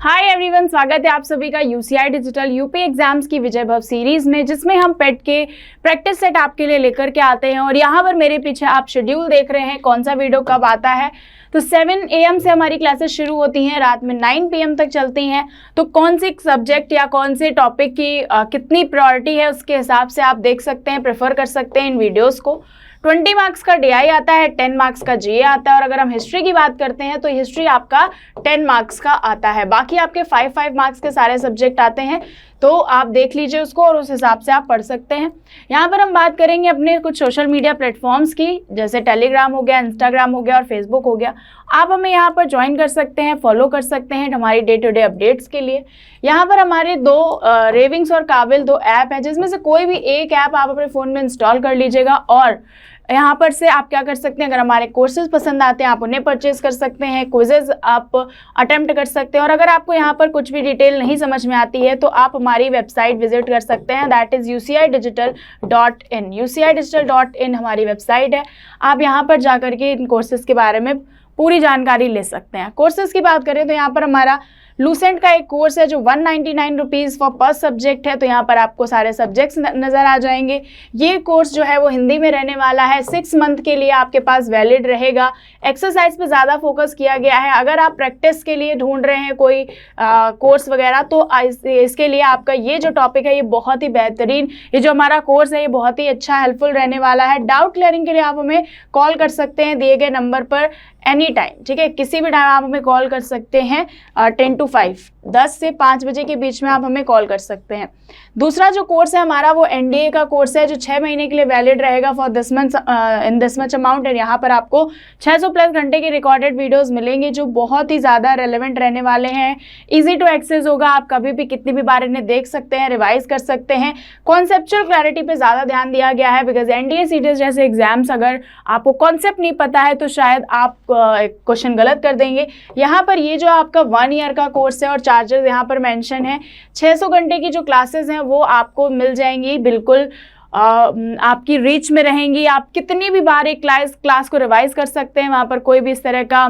Hi everyone, स्वागत है आप सभी का यूसीआई डिजिटल यूपी एग्जाम्स की विजय भव सीरीज में, जिसमें हम पेट के प्रैक्टिस सेट आपके लिए लेकर के आते हैं। और यहाँ पर मेरे पीछे आप शेड्यूल देख रहे हैं, कौन सा वीडियो कब आता है। तो 7 AM से हमारी क्लासेस शुरू होती हैं, रात में 9 PM तक चलती हैं। तो कौन सी सब्जेक्ट या कौन से टॉपिक की कितनी प्रायोरिटी है, उसके हिसाब से आप देख सकते हैं, प्रेफर कर सकते हैं इन वीडियोज़ को। 20 मार्क्स का DI आता है, 10 मार्क्स का GA आता है। और अगर हम हिस्ट्री की बात करते हैं तो हिस्ट्री आपका 10 मार्क्स का आता है। बाकी आपके 5 मार्क्स के सारे सब्जेक्ट आते हैं, तो आप देख लीजिए उसको और उस हिसाब से आप पढ़ सकते हैं। यहाँ पर हम बात करेंगे अपने कुछ सोशल मीडिया प्लेटफॉर्म्स की, जैसे टेलीग्राम हो गया, इंस्टाग्राम हो गया और फेसबुक हो गया। आप हमें यहाँ पर ज्वाइन कर सकते हैं, फॉलो कर सकते हैं हमारी डे टू डे अपडेट्स के लिए। यहाँ पर हमारे 2 रेविंग्स और काबिल 2 ऐप हैं, जिसमें से कोई भी एक ऐप आप अपने फ़ोन में इंस्टॉल कर लीजिएगा। और यहाँ पर से आप क्या कर सकते हैं, अगर हमारे कोर्सेज पसंद आते हैं आप उन्हें परचेज कर सकते हैं, क्विजेज आप अटेम्प्ट कर सकते हैं। और अगर आपको यहाँ पर कुछ भी डिटेल नहीं समझ में आती है तो आप हमारी वेबसाइट विजिट कर सकते हैं, दैट इज़ ucidigital.in। ucidigital.in हमारी वेबसाइट है। आप यहाँ पर जा करके इन कोर्सेज के बारे में पूरी जानकारी ले सकते हैं। कोर्सेज की बात करें तो यहाँ पर हमारा लूसेंट का एक कोर्स है जो 199 रुपीज़ फॉर पर सब्जेक्ट है। तो यहाँ पर आपको सारे सब्जेक्ट्स नज़र आ जाएंगे। ये कोर्स जो है वो हिंदी में रहने वाला है, 6 मंथ के लिए आपके पास वैलिड रहेगा। एक्सरसाइज पे ज़्यादा फोकस किया गया है। अगर आप प्रैक्टिस के लिए ढूंढ रहे हैं कोई कोर्स वगैरह, तो इसके लिए आपका ये जो टॉपिक है ये बहुत ही बेहतरीन, ये जो हमारा कोर्स है ये बहुत ही अच्छा हेल्पफुल रहने वाला है। डाउट क्लियरिंग के लिए आप हमें कॉल कर सकते हैं दिए गए नंबर पर एनी टाइम, ठीक है, किसी भी टाइम आप हमें कॉल कर सकते हैं। 10 to 5, 10 से 5 बजे के बीच में आप हमें कॉल कर सकते हैं। दूसरा जो कोर्स है हमारा वो NDA का कोर्स है, जो 6 महीने के लिए वैलिड रहेगा फॉर दिस मच अमाउंट। और यहाँ पर आपको 600 प्लस घंटे की रिकॉर्डेड वीडियोस मिलेंगे, जो बहुत ही ज़्यादा रेलेवेंट रहने वाले हैं। ईजी टू एक्सेस होगा, आप कभी भी कितनी भी बार इन्हें देख सकते हैं, रिवाइज कर सकते हैं। कॉन्सेप्चुअल क्लैरिटी पे ज़्यादा ध्यान दिया गया है, बिकॉज NDA CTS जैसे एग्जाम्स अगर आपको कॉन्सेप्ट नहीं पता है तो शायद आप क्वेश्चन गलत कर देंगे। यहाँ पर ये जो आपका 1 ईयर का कोर्स है और चार्जेस यहाँ पर मेंशन है, 600 घंटे की जो क्लासेस हैं वो आपको मिल जाएंगी, बिल्कुल आपकी रीच में रहेंगी। आप कितनी भी बार एक क्लास को रिवाइज कर सकते हैं। वहाँ पर कोई भी इस तरह का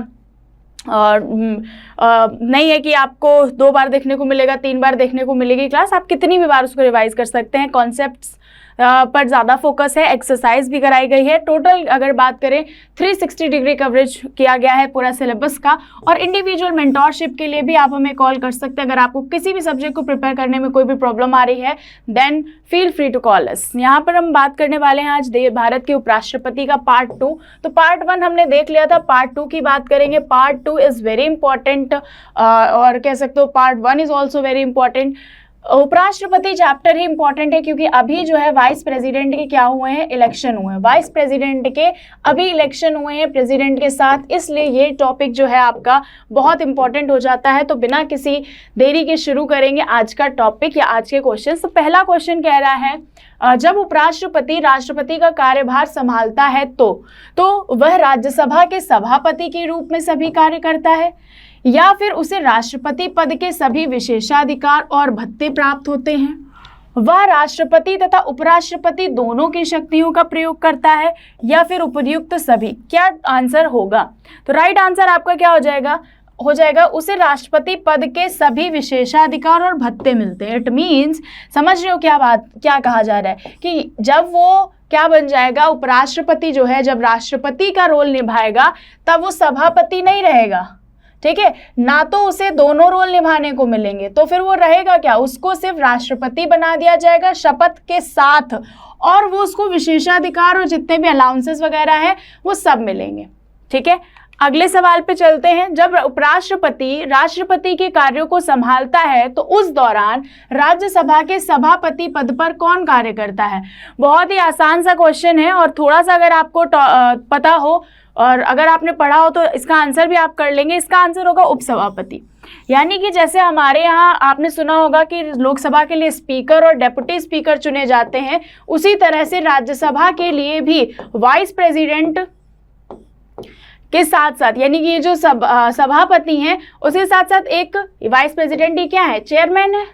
नहीं है कि आपको 2 बार देखने को मिलेगा, 3 बार देखने को मिलेगी क्लास। आप कितनी भी बार उसको रिवाइज कर सकते हैं। कॉन्सेप्ट्स पर ज़्यादा फोकस है, एक्सरसाइज भी कराई गई है। टोटल अगर बात करें 360 डिग्री कवरेज किया गया है पूरा सिलेबस का। और इंडिविजुअल मेंटोरशिप के लिए भी आप हमें कॉल कर सकते हैं। अगर आपको किसी भी सब्जेक्ट को प्रिपेयर करने में कोई भी प्रॉब्लम आ रही है, then feel free to call us. यहाँ पर हम बात करने वाले हैं आज भारत के उपराष्ट्रपति का पार्ट 2। तो पार्ट 1 हमने देख लिया था, पार्ट 2 की बात करेंगे। पार्ट 2 इज़ वेरी इंपॉर्टेंट, और कह सकते हो part 1 is also very important. उपराष्ट्रपति चैप्टर ही इंपॉर्टेंट है, क्योंकि अभी जो है वाइस प्रेसिडेंट के क्या हुए हैं, इलेक्शन हुए हैं। वाइस प्रेसिडेंट के अभी इलेक्शन हुए हैं प्रेसिडेंट के साथ, इसलिए ये टॉपिक जो है आपका बहुत इंपॉर्टेंट हो जाता है। तो बिना किसी देरी के शुरू करेंगे आज का टॉपिक या आज के क्वेश्चन। तो पहला क्वेश्चन कह रहा है, जब उपराष्ट्रपति राष्ट्रपति का कार्यभार संभालता है तो वह राज्यसभा के सभापति के रूप में सभी कार्य करता है, या फिर उसे राष्ट्रपति पद के सभी विशेषाधिकार और भत्ते प्राप्त होते हैं? वह राष्ट्रपति तथा उपराष्ट्रपति दोनों की शक्तियों का प्रयोग करता है, या फिर उपयुक्त सभी? क्या आंसर होगा? तो राइट आंसर आपका क्या हो जाएगा उसे राष्ट्रपति पद के सभी विशेषाधिकार और भत्ते मिलते हैं। इट मीन्स, समझ रहे हो क्या कहा जा रहा है, कि जब वो क्या बन जाएगा, उपराष्ट्रपति जो है जब राष्ट्रपति का रोल निभाएगा तब वो सभापति नहीं रहेगा, ठीक है ना। तो उसे दोनों रोल निभाने को मिलेंगे, तो फिर वो रहेगा क्या, उसको सिर्फ राष्ट्रपति बना दिया जाएगा शपथ के साथ, और वो उसको विशेषाधिकार और जितने भी अलाउंसेस वगैरह हैं वो सब मिलेंगे, ठीक है। अगले सवाल पे चलते हैं। जब उपराष्ट्रपति राष्ट्रपति के कार्यों को संभालता है तो उस दौरान राज्यसभा के सभापति पद पर कौन कार्य करता है? बहुत ही आसान सा क्वेश्चन है, और थोड़ा सा अगर आपको पता हो और अगर आपने पढ़ा हो तो इसका आंसर भी आप कर लेंगे। इसका आंसर होगा उपसभापति। यानी कि जैसे हमारे यहाँ आपने सुना होगा कि लोकसभा के लिए स्पीकर और डेप्यूटी स्पीकर चुने जाते हैं, उसी तरह से राज्यसभा के लिए भी वाइस प्रेसिडेंट के साथ साथ, यानी कि ये जो सभापति हैं उसके साथ साथ एक वाइस प्रेसिडेंट ही क्या है, चेयरमैन है,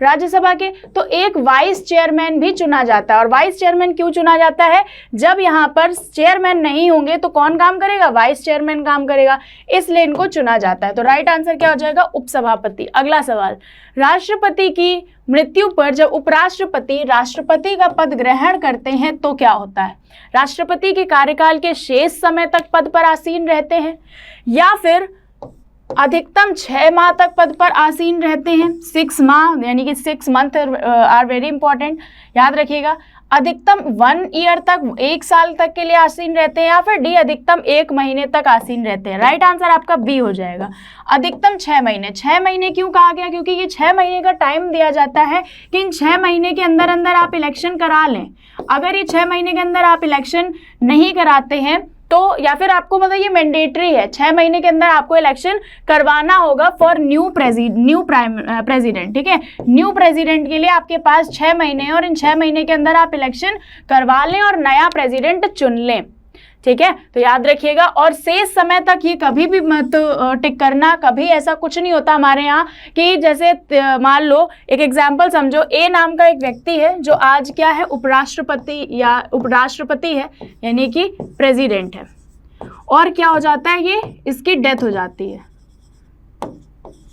राज्यसभा के, तो एक वाइस चेयरमैन भी चुना जाता है। और वाइस चेयरमैन क्यों चुना जाता है? जब यहाँ पर चेयरमैन नहीं होंगे तो कौन काम करेगा? वाइस चेयरमैन काम करेगा, इसलिए इनको चुना जाता है। तो राइट आंसर क्या हो जाएगा? उपसभापति। अगला सवाल, राष्ट्रपति की मृत्यु पर जब उपराष्ट्रपति राष्ट्रपति का पद ग्रहण करते हैं तो क्या होता है? राष्ट्रपति के कार्यकाल के शेष समय तक पद पर आसीन रहते हैं, या फिर अधिकतम 6 माह तक पद पर आसीन रहते हैं। 6 माह यानी कि 6 मंथ आर वेरी इंपॉर्टेंट, याद रखिएगा। अधिकतम 1 ईयर तक, 1 साल तक के लिए आसीन रहते हैं, या फिर डी अधिकतम 1 महीने तक आसीन रहते हैं। राइट आंसर आपका बी हो जाएगा, अधिकतम 6 महीने। 6 महीने क्यों कहा गया? क्योंकि ये 6 महीने का टाइम दिया जाता है कि इन 6 महीने के अंदर अंदर आप इलेक्शन करा लें। अगर ये 6 महीने के अंदर आप इलेक्शन नहीं कराते हैं तो, या फिर आपको मतलब ये मैंडेटरी है, 6 महीने के अंदर आपको इलेक्शन करवाना होगा फॉर न्यू प्रेसिडेंट, ठीक है। न्यू प्रेसिडेंट के लिए आपके पास 6 महीने हैं और इन 6 महीने के अंदर आप इलेक्शन करवा लें और नया प्रेसिडेंट चुन लें, ठीक है। तो याद रखिएगा, और शेष समय तक ये कभी भी मत टिक करना, कभी ऐसा कुछ नहीं होता हमारे यहाँ कि जैसे मान लो एक एग्जाम्पल समझो, ए नाम का एक व्यक्ति है जो आज क्या है? उपराष्ट्रपति या उपराष्ट्रपति है, यानी कि प्रेसिडेंट है, और क्या हो जाता है? ये इसकी डेथ हो जाती है,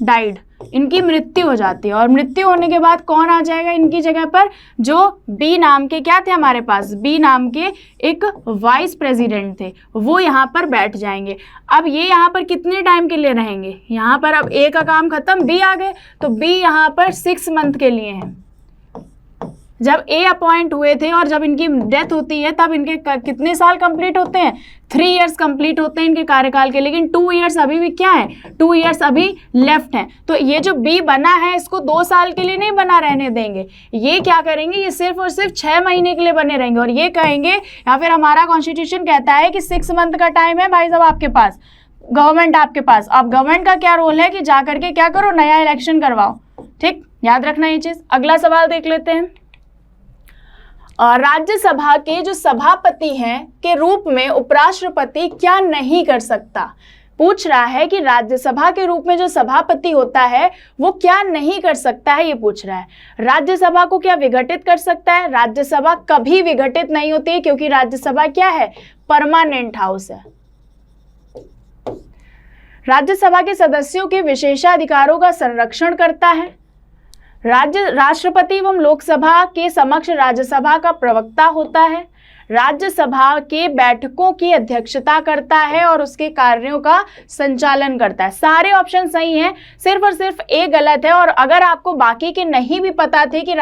डाइड, इनकी मृत्यु हो जाती है। और मृत्यु होने के बाद कौन आ जाएगा इनकी जगह पर? जो बी नाम के क्या थे हमारे पास? बी नाम के एक वाइस प्रेसिडेंट थे, वो यहाँ पर बैठ जाएंगे। अब ये यहाँ पर कितने टाइम के लिए रहेंगे? यहाँ पर अब ए का काम खत्म, बी आ गए, तो बी यहाँ पर 6 मंथ के लिए हैं। जब ए अपॉइंट हुए थे और जब इनकी डेथ होती है तब इनके कितने साल कंप्लीट होते हैं? 3 इयर्स कंप्लीट होते हैं इनके कार्यकाल के, लेकिन 2 इयर्स अभी भी क्या है? 2 इयर्स अभी लेफ्ट हैं। तो ये जो बी बना है इसको 2 साल के लिए नहीं बना रहने देंगे, ये क्या करेंगे? ये सिर्फ और सिर्फ 6 महीने के लिए बने रहेंगे, और ये कहेंगे, या फिर हमारा कॉन्स्टिट्यूशन कहता है कि 6 मंथ का टाइम है भाई साहब आपके पास, गवर्नमेंट आपके पास। अब गवर्नमेंट का क्या रोल है कि जा करके क्या करो? नया इलेक्शन करवाओ, ठीक, याद रखना ये चीज। अगला सवाल देख लेते हैं। राज्यसभा के जो सभापति हैं के रूप में उपराष्ट्रपति क्या नहीं कर सकता? पूछ रहा है कि राज्यसभा के रूप में जो सभापति होता है वो क्या नहीं कर सकता है, ये पूछ रहा है। राज्यसभा को क्या विघटित कर सकता है? राज्यसभा कभी विघटित नहीं होती है, क्योंकि राज्यसभा क्या है? परमानेंट हाउस है। राज्यसभा के सदस्यों के विशेषाधिकारों का संरक्षण करता है। राष्ट्रपति एवं लोकसभा के समक्ष राज्यसभा का प्रवक्ता होता है। राज्यसभा के बैठकों की अध्यक्षता करता है और उसके कार्यों का संचालन करता है। सारे ऑप्शन सही हैं, सिर्फ और सिर्फ एक गलत है। और अगर आपको बाकी के नहीं भी पता थे कि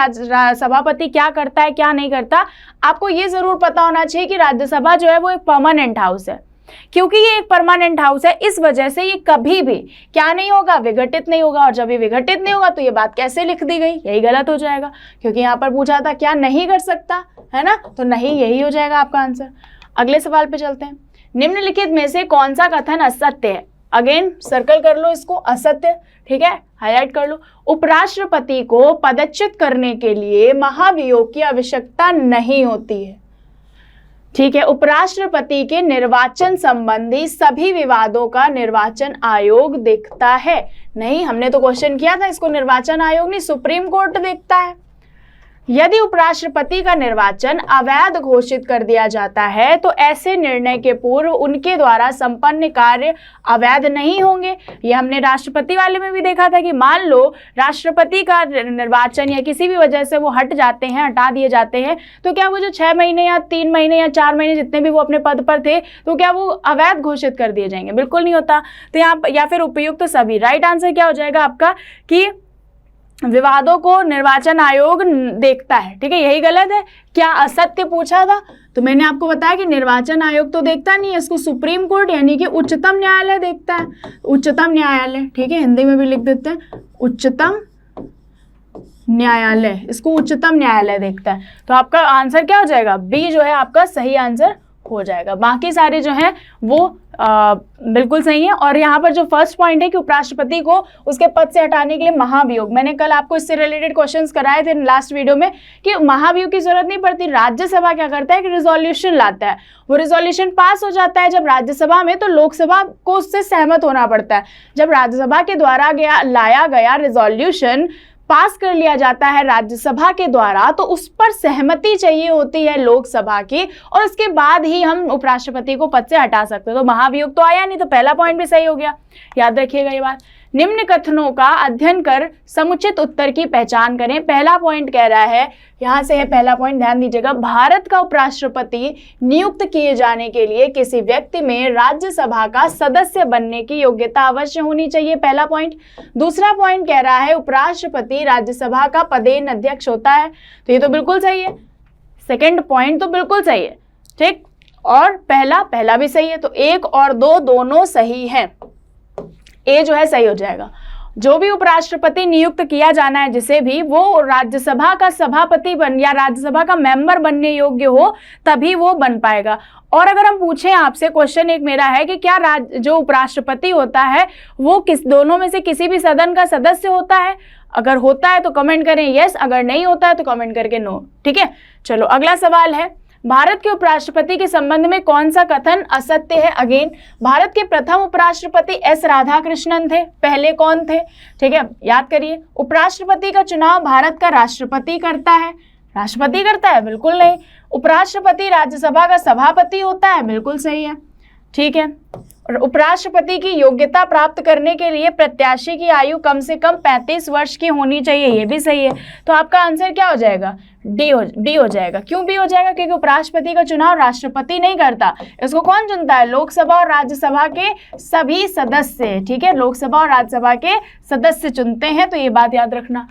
सभापति क्या करता है क्या नहीं करता, आपको ये जरूर पता होना चाहिए कि राज्यसभा जो है वो एक परमानेंट हाउस है। क्योंकि ये एक परमानेंट हाउस है, इस वजह से ये कभी भी क्या नहीं होगा? विघटित नहीं होगा। और जब ये विघटित नहीं होगा तो ये बात कैसे लिख दी गई? यही गलत हो जाएगा, क्योंकि यहाँ पर पूछा था क्या नहीं कर सकता, है ना, तो नहीं, यही हो जाएगा आपका आंसर। अगले सवाल पे चलते हैं। निम्नलिखित में से कौन सा कथन असत्य है? अगेन सर्कल कर लो इसको, असत्य, ठीक है, हाईलाइट कर लो। उपराष्ट्रपति को पदच्युत करने के लिए महाभियोग की आवश्यकता नहीं होती है, ठीक है। उपराष्ट्रपति के निर्वाचन संबंधी सभी विवादों का निर्वाचन आयोग देखता है। नहीं, हमने तो क्वेश्चन किया था, इसको निर्वाचन आयोग नहीं सुप्रीम कोर्ट देखता है। यदि उपराष्ट्रपति का निर्वाचन अवैध घोषित कर दिया जाता है तो ऐसे निर्णय के पूर्व उनके द्वारा संपन्न कार्य अवैध नहीं होंगे। ये हमने राष्ट्रपति वाले में भी देखा था कि मान लो राष्ट्रपति का निर्वाचन या किसी भी वजह से वो हट जाते हैं, हटा दिए जाते हैं, तो क्या वो जो 6 महीने या 3 महीने या 4 महीने जितने भी वो अपने पद पर थे, तो क्या वो अवैध घोषित कर दिए जाएंगे? बिल्कुल नहीं होता। तो यहाँ या फिर उपयुक्त तो सभी। राइट आंसर क्या हो जाएगा आपका कि विवादों को निर्वाचन आयोग देखता है, ठीक है, यही गलत है। क्या असत्य पूछा था? तो मैंने आपको बताया कि निर्वाचन आयोग तो देखता नहीं है, इसको सुप्रीम कोर्ट यानी कि उच्चतम न्यायालय देखता है। उच्चतम न्यायालय, ठीक है, हिंदी में भी लिख देते हैं, उच्चतम न्यायालय, इसको उच्चतम न्यायालय देखता है। तो आपका आंसर क्या हो जाएगा? बी जो है आपका सही आंसर हो जाएगा। बाकी सारे जो हैं वो बिल्कुल सही है। और यहाँ पर जो फर्स्ट पॉइंट है कि उपराष्ट्रपति को उसके पद से हटाने के लिए महाभियोग, मैंने कल आपको इससे रिलेटेड क्वेश्चंस कराए थे लास्ट वीडियो में कि महाभियोग की जरूरत नहीं पड़ती। राज्यसभा क्या करता है कि रिजोल्यूशन लाता है, वो रिजोल्यूशन पास हो जाता है जब राज्यसभा में, तो लोकसभा को उससे सहमत होना पड़ता है। जब राज्यसभा के द्वारा लाया गया रिजोल्यूशन पास कर लिया जाता है राज्यसभा के द्वारा तो उस पर सहमति चाहिए होती है लोकसभा की, और उसके बाद ही हम उपराष्ट्रपति को पद से हटा सकते हैं। तो महाभियोग तो आया नहीं, तो पहला पॉइंट भी सही हो गया। याद रखिएगा ये बात। निम्न कथनों का अध्ययन कर समुचित उत्तर की पहचान करें। पहला पॉइंट कह रहा है, यहां से है पहला पॉइंट, ध्यान दीजिएगा, भारत का उपराष्ट्रपति नियुक्त किए जाने के लिए किसी व्यक्ति में राज्यसभा का सदस्य बनने की योग्यता अवश्य होनी चाहिए, पहला पॉइंट। दूसरा पॉइंट कह रहा है उपराष्ट्रपति राज्यसभा का पदेन अध्यक्ष होता है, तो ये तो बिल्कुल सही है। सेकंड पॉइंट तो बिल्कुल सही है, ठीक। और पहला भी सही है, तो 1 और 2 दोनों सही हैं। ए जो है सही हो जाएगा। जो भी उपराष्ट्रपति नियुक्त किया जाना है जिसे भी, वो राज्यसभा का सभापति बन या राज्यसभा का मेंबर बनने योग्य हो तभी वो बन पाएगा। और अगर हम पूछें आपसे, क्वेश्चन एक मेरा है कि क्या जो उपराष्ट्रपति होता है वो दोनों में से किसी भी सदन का सदस्य होता है? अगर होता है तो कमेंट करें यस, अगर नहीं होता है तो कमेंट करके नो, ठीक है। चलो अगला सवाल है, भारत के उपराष्ट्रपति के संबंध में कौन सा कथन असत्य है? अगेन, भारत के प्रथम उपराष्ट्रपति एस राधाकृष्णन थे। पहले कौन थे? ठीक है, याद करिए। उपराष्ट्रपति का चुनाव भारत का राष्ट्रपति करता है। राष्ट्रपति करता है? बिल्कुल नहीं। उपराष्ट्रपति राज्यसभा का सभापति होता है? बिल्कुल सही है, ठीक है। और उपराष्ट्रपति की योग्यता प्राप्त करने के लिए प्रत्याशी की आयु कम से कम 35 वर्ष की होनी चाहिए, ये भी सही है। तो आपका आंसर क्या हो जाएगा? डी हो जाएगा। क्यों बी हो जाएगा? क्योंकि उपराष्ट्रपति का चुनाव राष्ट्रपति नहीं करता, इसको कौन चुनता है? लोकसभा और राज्यसभा के सभी सदस्य, ठीक है, लोकसभा और राज्यसभा के सदस्य चुनते हैं, तो ये बात याद रखना।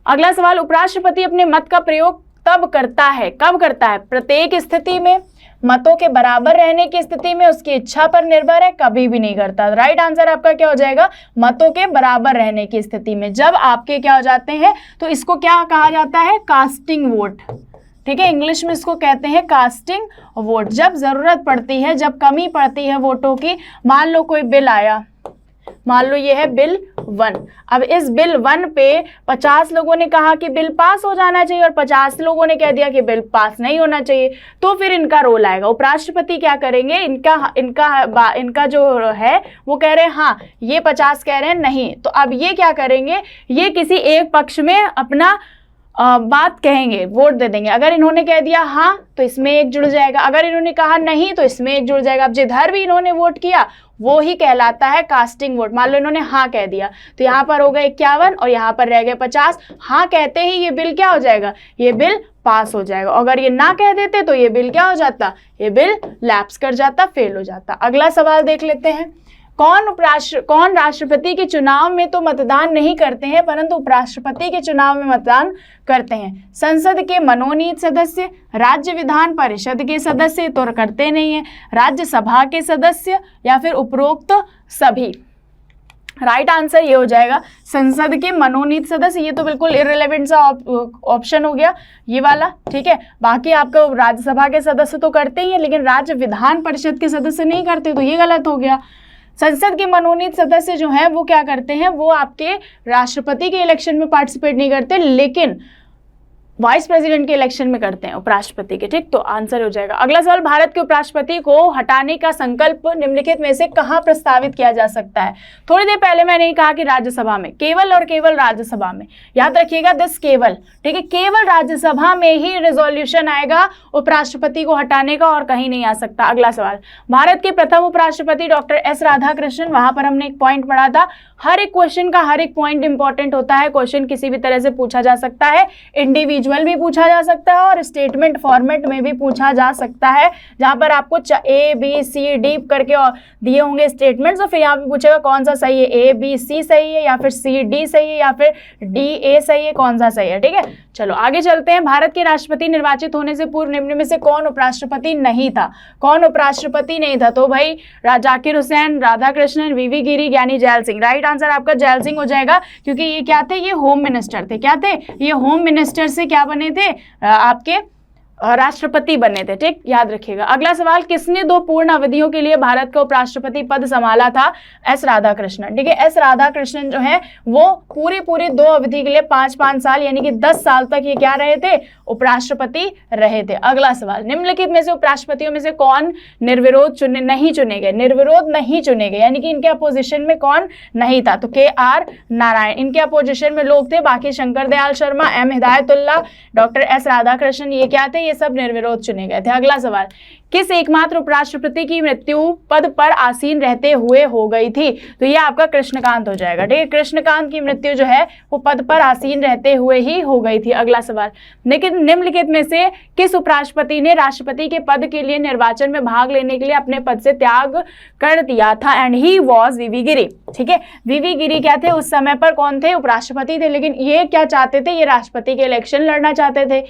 अगला सवाल, उपराष्ट्रपति अपने मत का प्रयोग तब करता है, कब करता है? प्रत्येक स्थिति में, मतों के बराबर रहने की स्थिति में, उसकी इच्छा पर निर्भर है, कभी भी नहीं करता। राइट आंसर आपका क्या हो जाएगा? मतों के बराबर रहने की स्थिति में। जब आपके क्या हो जाते हैं तो इसको क्या कहा जाता है? कास्टिंग वोट, ठीक है, इंग्लिश में इसको कहते हैं कास्टिंग वोट। जब जरूरत पड़ती है, जब कमी पड़ती है वोटों की, मान लो कोई बिल आया, मान लो ये है बिल 1, अब इस बिल 1 पे 50 लोगों ने कहा कि बिल पास हो जाना चाहिए और 50 लोगों ने कह दिया कि बिल पास नहीं होना चाहिए, तो फिर इनका रोल आएगा। उपराष्ट्रपति क्या करेंगे? इनका जो है वो कह रहे हैं हाँ, ये 50 कह रहे हैं नहीं, तो अब ये क्या करेंगे? ये किसी एक पक्ष में अपना बात कहेंगे, वोट दे देंगे। अगर इन्होंने कह दिया हाँ तो इसमें एक जुड़ जाएगा, अगर इन्होंने कहा नहीं तो इसमें एक जुड़ जाएगा। अब जिधर भी इन्होंने वोट किया वो ही कहलाता है कास्टिंग वोट। मान लो इन्होंने हाँ कह दिया तो यहाँ पर हो गए 51 और यहाँ पर रह गए 50। हाँ कहते ही ये बिल क्या हो जाएगा? ये बिल पास हो जाएगा। अगर ये ना कह देते तो ये बिल क्या हो जाता? ये बिल लैप्स कर जाता, फेल हो जाता। अगला सवाल देख लेते हैं, कौन राष्ट्रपति के चुनाव में तो मतदान नहीं करते हैं परंतु उपराष्ट्रपति के चुनाव में मतदान करते हैं? संसद के मनोनीत सदस्य, राज्य विधान परिषद के सदस्य तो करते नहीं है, राज्यसभा के सदस्य, या फिर उपरोक्त सभी। राइट आंसर ये हो जाएगा संसद के मनोनीत सदस्य। ये तो बिल्कुल इररिलेवेंट सा ऑप्शन हो गया ये वाला, ठीक है। बाकी आपका राज्यसभा के सदस्य तो करते ही है लेकिन राज्य विधान परिषद के सदस्य नहीं करते, तो ये गलत हो गया। संसद के मनोनीत सदस्य जो हैं वो क्या करते हैं? वो आपके राष्ट्रपति के इलेक्शन में पार्टिसिपेट नहीं करते लेकिन वाइस प्रेसिडेंट के इलेक्शन में करते हैं, उपराष्ट्रपति के, ठीक। तो आंसर हो जाएगा। अगला सवाल, भारत के उपराष्ट्रपति को हटाने का संकल्प निम्नलिखित में से कहां प्रस्तावित किया जा सकता है? थोड़ी देर पहले मैंने ही कहा कि राज्यसभा में, केवल और केवल राज्यसभा में। याद रखिएगा दिस केवल, ठीक है, केवल राज्यसभा में ही रिजोल्यूशन आएगा उपराष्ट्रपति को हटाने का और कहीं नहीं आ सकता। अगला सवाल, भारत के प्रथम उपराष्ट्रपति डॉक्टर एस राधाकृष्णन, वहां पर हमने एक पॉइंट पढ़ा था, हर एक क्वेश्चन का हर एक पॉइंट इंपॉर्टेंट होता है। क्वेश्चन किसी भी तरह से पूछा जा सकता है, इंडिविजुअल भी पूछा जा सकता है और स्टेटमेंट फॉर्मेट में भी पूछा जा सकता है, जहां पर आपको ए बी सी डी करके दिए होंगे स्टेटमेंट्स, और फिर यहाँ पे पूछेगा कौन सा सही है, ए बी सी सही है या फिर सी डी सही है या फिर डी ए सही है, कौन सा सही है, ठीक है। चलो आगे चलते हैं। भारत के राष्ट्रपति निर्वाचित होने से पूर्व निम्न में से कौन उपराष्ट्रपति नहीं था? कौन उपराष्ट्रपति नहीं था? तो भाई जाकिर हुसैन, राधाकृष्णन, वीवी गिरी, ज्ञानी जैल सिंह। राइट आंसर आपका जैल सिंह हो जाएगा, क्योंकि ये क्या थे? ये होम मिनिस्टर थे। क्या थे? ये होम मिनिस्टर से क्या बने थे? आपके राष्ट्रपति बने थे, ठीक, याद रखिएगा। अगला सवाल, किसने 2 पूर्ण अवधियों के लिए भारत का उपराष्ट्रपति पद संभाला था? एस राधाकृष्णन, ठीक है। एस राधाकृष्णन जो है वो पूरी 2 अवधि के लिए 5-5 साल यानी कि 10 साल तक ये क्या रहे थे? उपराष्ट्रपति रहे थे। अगला सवाल, निम्नलिखित में से उपराष्ट्रपतियों में से कौन निर्विरोध नहीं चुने गए? निर्विरोध नहीं चुने गए यानी कि इनके अपोजिशन में कौन नहीं था? तो KR नारायण इनके अपोजिशन में लोग थे, बाकी Shankar Dayal Sharma, M Hidayatullah, doctor S Radhakrishnan ये क्या थे? ये सब निर्विरोध चुने गए थे। अगला सवाल, किस एकमात्र उपराष्ट्रपति की मृत्यु पद पर आसीन रहते हुए हो गई थी? तो ये आपका कृष्णकांत हो जाएगा। ठीक है, कृष्णकांत की मृत्यु जो है वो पद पर आसीन रहते हुए ही हो गई थी। अगला सवाल, लेकिन निम्नलिखित में से किस उपराष्ट्रपति ने राष्ट्रपति के पद के लिए निर्वाचन में भाग लेने के लिए अपने पद से त्याग कर दिया था? एंड ही वॉज VV गिरी। ठीक है, VV गिरी क्या थे? उस समय पर कौन थे? उपराष्ट्रपति थे, लेकिन ये क्या चाहते थे? ये राष्ट्रपति के इलेक्शन लड़ना चाहते थे।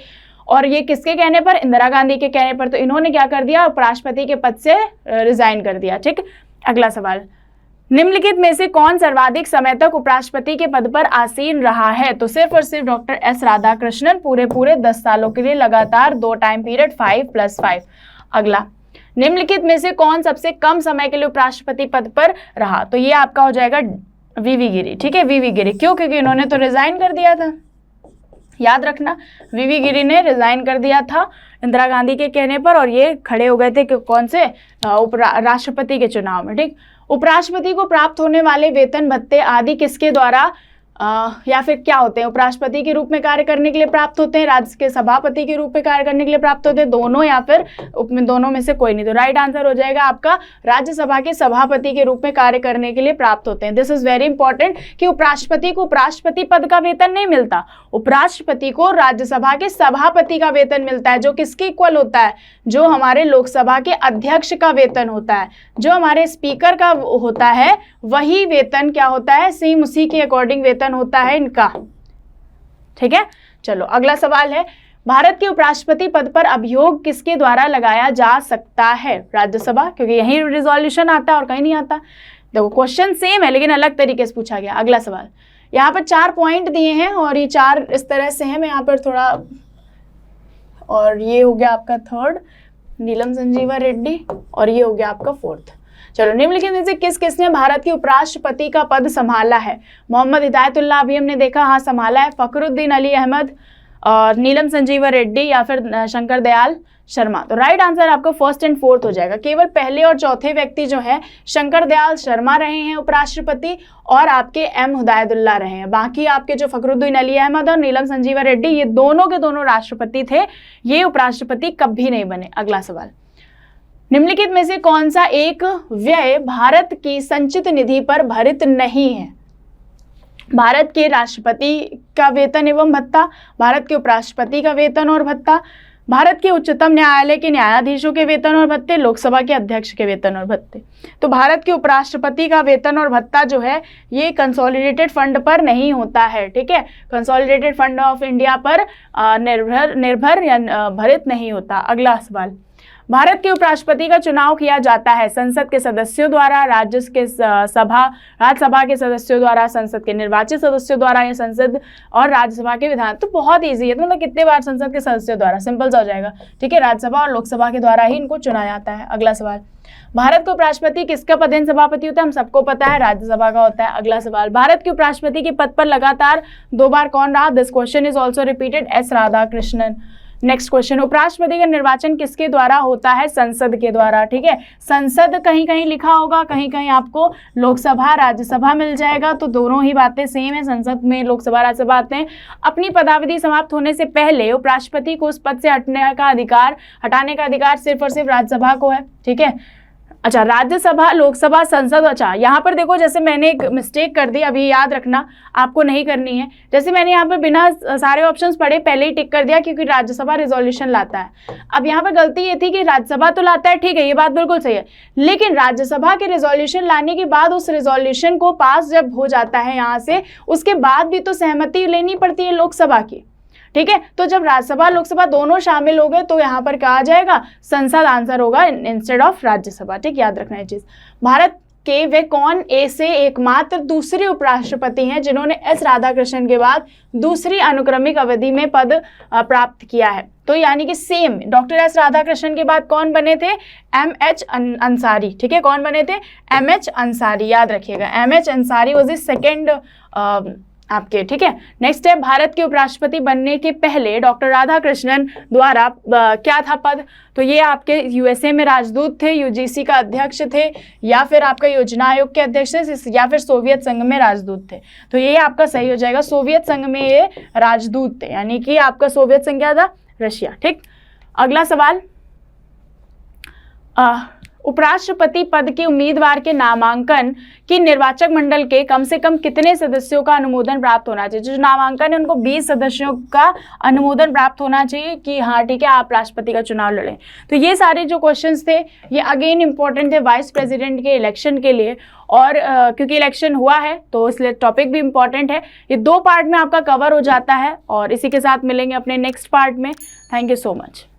और ये किसके कहने पर? इंदिरा गांधी के कहने पर। तो इन्होंने क्या कर दिया? उपराष्ट्रपति के पद से रिजाइन कर दिया। ठीक, अगला सवाल, निम्नलिखित में से कौन सर्वाधिक समय तक उपराष्ट्रपति के पद पर आसीन रहा है? तो सिर्फ और सिर्फ डॉक्टर S राधाकृष्णन पूरे 10 सालों के लिए लगातार 2 टाइम पीरियड 5+5। अगला, निम्नलिखित में से कौन सबसे कम समय के लिए उपराष्ट्रपति पद पर रहा? तो ये आपका हो जाएगा VV गिरी। ठीक है, VV गिरी। क्यों? क्योंकि इन्होंने तो रिजाइन कर दिया था, याद रखना, VV गिरी ने रिजाइन कर दिया था इंदिरा गांधी के कहने पर, और ये खड़े हो गए थे कि कौन से? राष्ट्रपति के चुनाव में। ठीक, उपराष्ट्रपति को प्राप्त होने वाले वेतन भत्ते आदि किसके द्वारा या फिर क्या होते हैं? उपराष्ट्रपति के रूप में कार्य करने के लिए प्राप्त होते हैं, राज्य के सभापति के रूप में कार्य करने के लिए प्राप्त होते हैं, दोनों या फिर दोनों में से कोई नहीं। तो राइट आंसर हो जाएगा आपका राज्यसभा के सभापति के रूप में कार्य करने के लिए प्राप्त होते हैं। दिस इज वेरी इंपॉर्टेंट कि उपराष्ट्रपति को उपराष्ट्रपति पद का वेतन नहीं मिलता, उपराष्ट्रपति को राज्यसभा के सभापति का वेतन मिलता है, जो किसके इक्वल होता है? जो हमारे लोकसभा के अध्यक्ष का वेतन होता है, जो हमारे स्पीकर का होता है, वही वेतन क्या होता है? सेम उसी के अकॉर्डिंग वेतन होता है इनका। ठीक है, चलो अगला सवाल है, भारत के उपराष्ट्रपति पद पर अभियोग किसके द्वारा लगाया जा सकता है? राज्यसभा, क्योंकि यही रिजोल्यूशन आता है और कहीं नहीं आता। देखो क्वेश्चन सेम है लेकिन अलग तरीके से पूछा गया। अगला सवाल, यहाँ पर 4 पॉइंट दिए हैं और ये 4 इस तरह से हैं, मैं यहाँ पर थोड़ा, और ये हो गया आपका 3rd नीलम संजीवा रेड्डी, और ये हो गया आपका 4th। चलो, निम्नलिखित में से किस किसने भारत के उपराष्ट्रपति का पद संभाला है? मोहम्मद हिदायतुल्लाह अभी हमने देखा, हाँ संभाला है। फखरुद्दीन अली अहमद और नीलम संजीवा रेड्डी या फिर शंकर दयाल शर्मा। तो राइट आंसर आपका 1st एंड 4th हो जाएगा। केवल पहले और चौथे व्यक्ति जो है शंकर दयाल शर्मा रहे हैं उपराष्ट्रपति, और आपके M हिदायतुल्लाह रहे हैं। बाकी आपके जो फखरुद्दीन अली अहमद और नीलम संजीवा रेड्डी, ये दोनों के दोनों राष्ट्रपति थे, ये उपराष्ट्रपति कभी नहीं बने। अगला सवाल, निम्नलिखित में से कौन सा एक व्यय भारत की संचित निधि पर भरित नहीं है? भारत के राष्ट्रपति का वेतन एवं भत्ता, भारत के उपराष्ट्रपति का वेतन और भत्ता, भारत के उच्चतम न्यायालय के न्यायाधीशों के वेतन और भत्ते, लोकसभा के अध्यक्ष के वेतन और भत्ते। तो भारत के उपराष्ट्रपति का वेतन और भत्ता जो है ये कंसोलिडेटेड फंड पर नहीं होता है। ठीक है, कंसोलिडेटेड फंड ऑफ इंडिया पर निर्भर या भरित नहीं होता। अगला सवाल, भारत के उपराष्ट्रपति का चुनाव किया जाता है संसद के सदस्यों द्वारा, राज्यसभा के सदस्यों द्वारा, संसद के निर्वाचित सदस्यों द्वारा, या संसद और राज्यसभा के विधान। तो बहुत इजी है, तो मतलब कितने बार? संसद के सदस्यों द्वारा, सिंपल सा हो जाएगा। ठीक है, राज्यसभा और लोकसभा के द्वारा ही इनको चुना जाता है। अगला सवाल, भारत के उपराष्ट्रपति किसका पदेन सभापति होता है? हम सबको पता है, राज्यसभा का होता है। अगला सवाल, भारत के उपराष्ट्रपति के पद पर लगातार 2 बार कौन रहा? This question is also repeated, S Radhakrishnan. Next question, उपराष्ट्रपति का निर्वाचन किसके द्वारा होता है? संसद के द्वारा। ठीक है, संसद कहीं कहीं लिखा होगा, कहीं कहीं आपको लोकसभा राज्यसभा मिल जाएगा, तो दोनों ही बातें सेम है, संसद में लोकसभा राज्यसभा आते हैं। अपनी पदावधि समाप्त होने से पहले उपराष्ट्रपति को उस पद से हटाने का अधिकार सिर्फ और सिर्फ राज्यसभा को है। ठीक है, अच्छा, राज्यसभा, लोकसभा, संसद। अच्छा, यहाँ पर देखो, जैसे मैंने एक मिस्टेक कर दी, अभी याद रखना, आपको नहीं करनी है। जैसे मैंने यहाँ पर बिना सारे ऑप्शंस पढ़े पहले ही टिक कर दिया, क्योंकि राज्यसभा रिजोल्यूशन लाता है। अब यहाँ पर गलती ये थी कि राज्यसभा तो लाता है, ठीक है, ये बात बिल्कुल सही है, लेकिन राज्यसभा के रिजोल्यूशन लाने के बाद उस रिजोल्यूशन को पास जब हो जाता है यहाँ से, उसके बाद भी तो सहमति लेनी पड़ती है लोकसभा की। ठीक है, तो जब राज्यसभा लोकसभा दोनों शामिल हो गए तो यहाँ पर क्या आ जाएगा? संसद आंसर होगा इंस्टेड ऑफ राज्यसभा। ठीक, याद रखना है चीज। भारत के वे कौन ऐसे एकमात्र दूसरे उपराष्ट्रपति हैं जिन्होंने S राधाकृष्णन के बाद दूसरी अनुक्रमिक अवधि में पद प्राप्त किया है? तो यानी कि सेम डॉक्टर S राधाकृष्णन के बाद कौन बने थे? M.H. अंसारी। ठीक है, कौन बने थे? M.H. अंसारी, याद रखिएगा। M.H. Ansari was the second आपके, ठीक है। नेक्स्ट है, भारत के उपराष्ट्रपति बनने के पहले डॉक्टर राधाकृष्णन द्वारा क्या था पद? तो ये आपके यूएसए में राजदूत थे, यूजीसी का अध्यक्ष थे, या फिर आपका योजना आयोग के अध्यक्ष थे, या फिर सोवियत संघ में राजदूत थे। तो ये आपका सही हो जाएगा, सोवियत संघ में ये राजदूत थे, यानी कि आपका सोवियत संघ क्या था? रशिया, ठीक। अगला सवाल, उपराष्ट्रपति पद के उम्मीदवार के नामांकन की निर्वाचक मंडल के कम से कम कितने सदस्यों का अनुमोदन प्राप्त होना चाहिए? जो नामांकन है उनको 20 सदस्यों का अनुमोदन प्राप्त होना चाहिए कि हाँ ठीक है आप राष्ट्रपति का चुनाव लड़ें। तो ये सारे जो क्वेश्चंस थे ये अगेन इंपॉर्टेंट थे वाइस प्रेसिडेंट के इलेक्शन के लिए, और क्योंकि इलेक्शन हुआ है तो इसलिए टॉपिक भी इंपॉर्टेंट है। ये 2 पार्ट में आपका कवर हो जाता है, और इसी के साथ मिलेंगे अपने नेक्स्ट पार्ट में। Thank you so much.